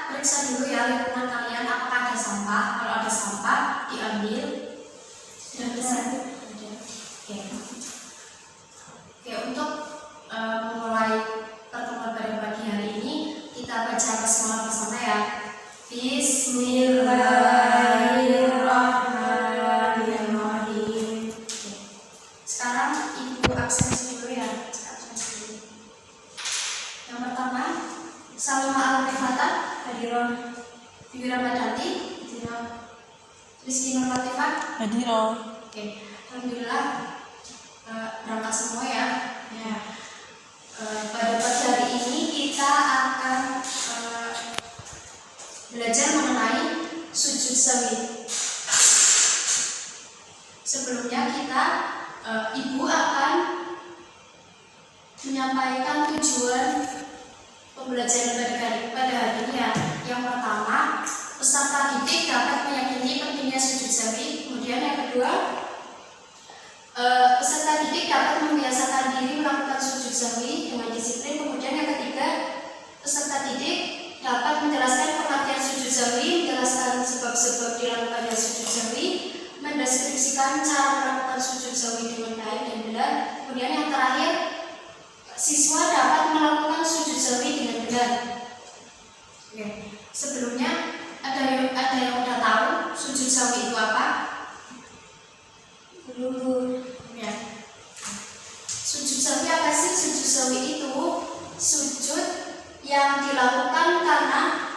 periksa dulu ya lingkungan kalian apakah ada sampah. Kalau ada sampah diambil. Sudah bisa? Oke, untuk memulai pertemuan pada pagi hari ini kita baca bersama-sama ya. Bismillahirrahmanirrahim. Sekarang ibu absensi dulu ya. Yang pertama, Salma Al-Rifata hadirah. Bibi Ramadhani hadirah. Rizky Nur Latifah hadirah. Oke, alhamdulillah berangkat semua ya. Pada pagi hari ini kita akan belajar mengenai sujud sawi. Sebelumnya ibu akan menyampaikan tujuan pembelajaran pada hari ini ya. Yang pertama, peserta didik dapat meyakini pentingnya sujud sawi. Kemudian yang kedua, peserta didik dapat membiasakan diri melakukan sujud sawi dengan disiplin. Kemudian yang ketiga, peserta didik dapat menjelaskan pengertian sujud sawi, menjelaskan sebab-sebab dilakukannya sujud sawi, mendeskripsikan cara melakukan sujud sawi dengan baik dan benar. Kemudian yang terakhir, siswa dapat melakukan sujud sawi dengan benar. Oke. Sebelumnya ada yang udah tahu sujud sawi itu apa? Belum. Ya. Sujud sawi apa sih? Sujud sawi itu sujud yang dilakukan karena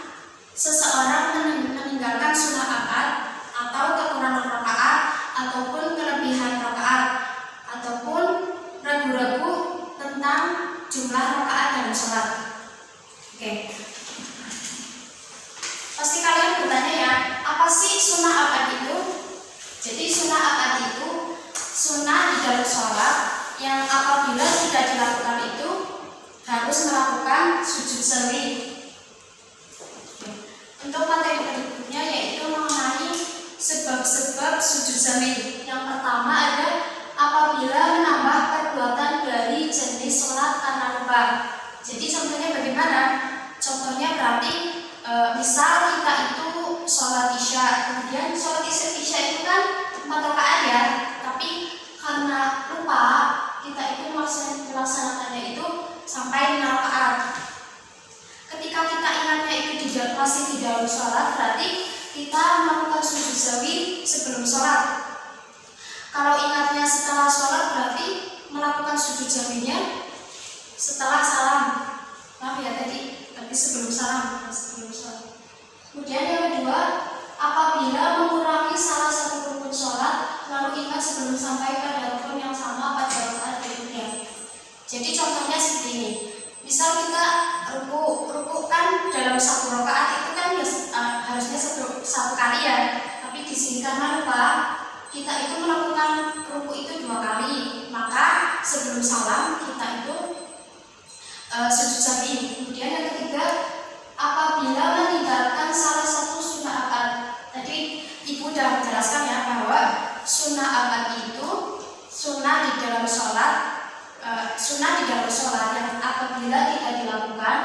seseorang meninggalkan sunnah akad atau kekurangan rakaat ataupun kelebihan rakaat ataupun ragu-ragu tentang jumlah rakaat dalam sholat. Oke. Pasti kalian bertanya ya, apa sih sunnah akad itu? Jadi sunnah akad itu sunnah di dalam sholat yang apabila tidak dilakukan itu harus melakukan sujud sawi. Untuk materi berikutnya yaitu mengenai sebab-sebab sujud sawi. Yang pertama ada apabila menambah perbuatan dari jenis sholat karena lupa. Jadi contohnya bagaimana? Contohnya berarti misal kita itu sholat isya, kemudian sholat isya itu kan 4 rakaat ya, tapi karena lupa kita itu melaksanakannya itu sampai 6 rakaat. Ketika kita ingatnya itu masih di dalam sholat, berarti kita melakukan sujud sawi sebelum sholat. Kalau ingatnya setelah sholat, berarti melakukan sujud sawinya setelah salam. Maaf ya tadi sebelum salam, sebelum sholat. Kemudian yang kedua, apabila mengurangi salah satu rukun sholat lalu ingat sebelum sampai pada rukun yang sama pada rakaat berikutnya. Jadi contohnya seperti ini. Misal kita ruku kan dalam satu rakaat itu kan harusnya satu kali ya, tapi di sini karena lupa kita itu melakukan ruku itu 2 kali, maka sebelum salam kita itu sujud sawi. Kemudian yang ketiga, apabila meninggalkan salah satu sunnah akad. Tadi ibu sudah menjelaskan ya bahwa sunnah akad itu sunnah di dalam sholat yang apabila tidak dilakukan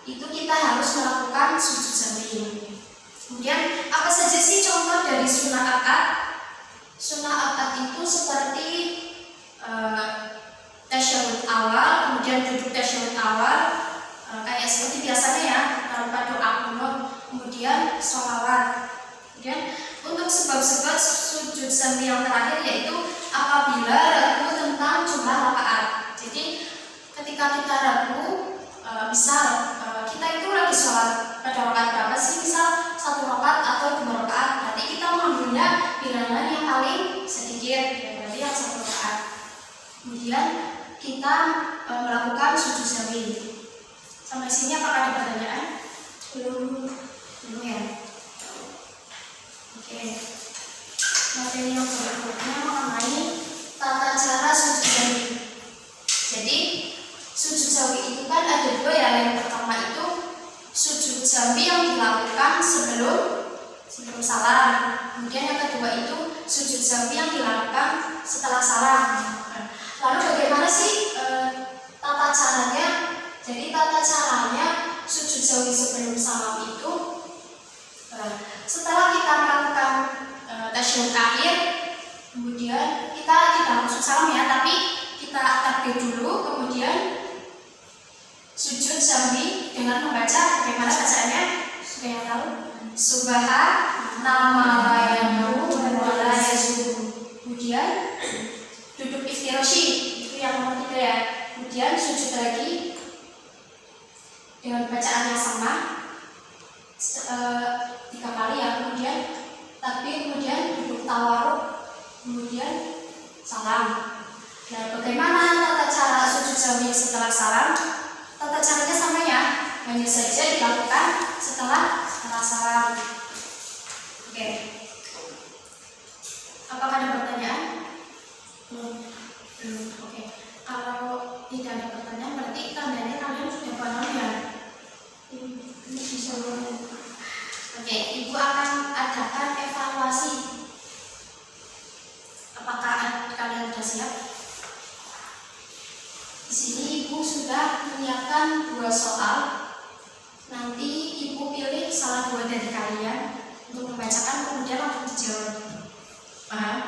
itu kita harus melakukan sujud sawi. Kemudian apa saja sih contoh dari sunnah akad? Sunnah akad itu seperti tasyahud awal, kemudian duduk tasyahud awal, kayak seperti biasanya ya, tanpa doa kunut, kemudian sholawat. Kemudian untuk sebab-sebab sujud sawi yang terakhir yaitu apabila ragu tentang jumlah rakaat. Jadi ketika kita ragu, misal kita itu lagi sholat pada rakaat berapa sih? Misal 1 rakaat atau 2 rakaat, berarti kita mengambilnya bilangan yang paling sedikit, berarti yang 1 rakaat. Kemudian kita melakukan sujud sawi. Sampai sini apakah ada pertanyaan? Belum ya. Oke. Materi yang berikutnya mengenai tata cara sujud sawi. Jadi sujud sawi itu kan ada 2 ya. Yang pertama itu sujud sawi yang dilakukan sebelum salam. Kemudian yang kedua itu sujud sawi yang dilakukan setelah salam. Lalu bagaimana sih tata caranya? Jadi tata caranya sujud sawi sebelum salam itu tasyahud akhir, kemudian kita tidak langsung salam ya, tapi kita takbir dulu, kemudian sujud sahwi dengan membaca bagaimana bacaannya. Sudah yang tahu? Subhanallah la yadurru wa la yazuru. Kemudian duduk iftirashi, itu yang nomor 3 ya. Kemudian sujud lagi dengan bacaan yang sama 3 kali ya. Kemudian takbir, kemudian duduk tawarruk, kemudian salam. Nah, bagaimana tata cara sujud sahwi setelah salam? Tata caranya sama ya, hanya saja dilakukan setelah salam. Oke. Apakah ada pertanyaan? Belum. Oke. Kalau tidak ada pertanyaan, berarti tandanya kalian sudah paham ya. Oke, Ibu akan adakan evaluasi. Apakah kalian sudah siap? Di sini Ibu sudah menyiapkan 2 soal. Nanti Ibu pilih salah 2 dari kalian untuk membacakan, kemudian langsung dijawab. Paham?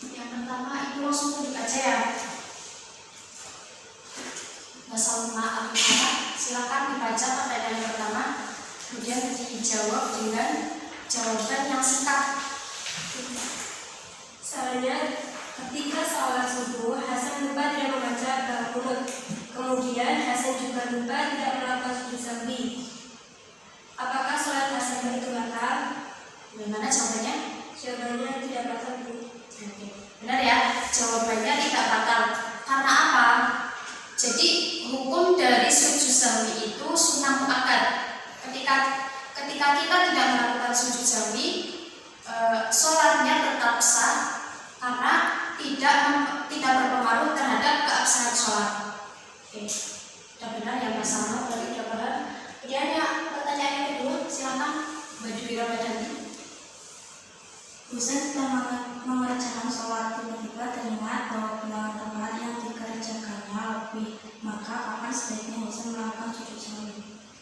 Yang pertama Ibu langsung tunjuk aja ya. Wassalamualaikum warahmatullahi. Silakan dibaca pertanyaan yang pertama, kemudian dijawab dengan jawaban yang singkat. Soalnya, ketika sholat subuh, Hasan lupa tidak membaca qunut. Kemudian Hasan juga lupa tidak melakukan sujud sahwi. Apakah sholat Hasan itu batal? Bagaimana jawabannya? Jawabannya tidak batal, Bu. Oke. Benar ya, jawabannya tidak batal. Karena apa? Jadi hukum dari sujud sahwi itu sunnah muakkad. Ketika kita tidak melakukan sujud sahwi, sholatnya tetap sah karena tidak berpengaruh terhadap keabsahan sholat. Oke, sudah benar ya Mas Salma, berarti sudah paham. Kemudian ya, pertanyaan yang kedua, silakan Baju Wirawadhanti. Ustaz kita mengerjakan sholat tiba-tiba teringat bahwa bilangan rakaat yang dikerjakannya lebih, maka kapan sebaiknya Ustaz melakukan sujud sahwi?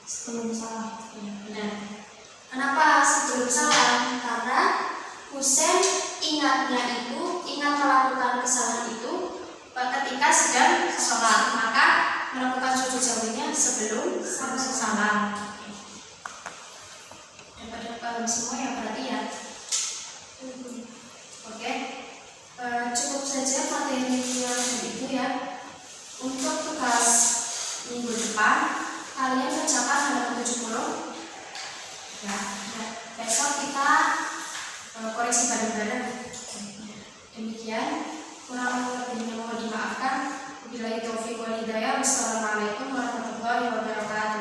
Sebelum salam. Ya, benar. Kenapa sebelum salam? Karena Husain ingat melakukan kesalahan itu ketika sedang sholat, maka melakukan sujud sahwinya sebelum salam. Daripada paham semua ya berarti ya. Oke, cukup saja materi yang itu ya. Untuk tugas minggu depan kalian kerjakan halaman 70. Ya, besok kita koreksi bareng-bareng. Demikian, kurang lebihnya mohon dimaafkan. Wabillahi taufiq wal hidayah. Wassalamualaikum warahmatullahi wabarakatuh.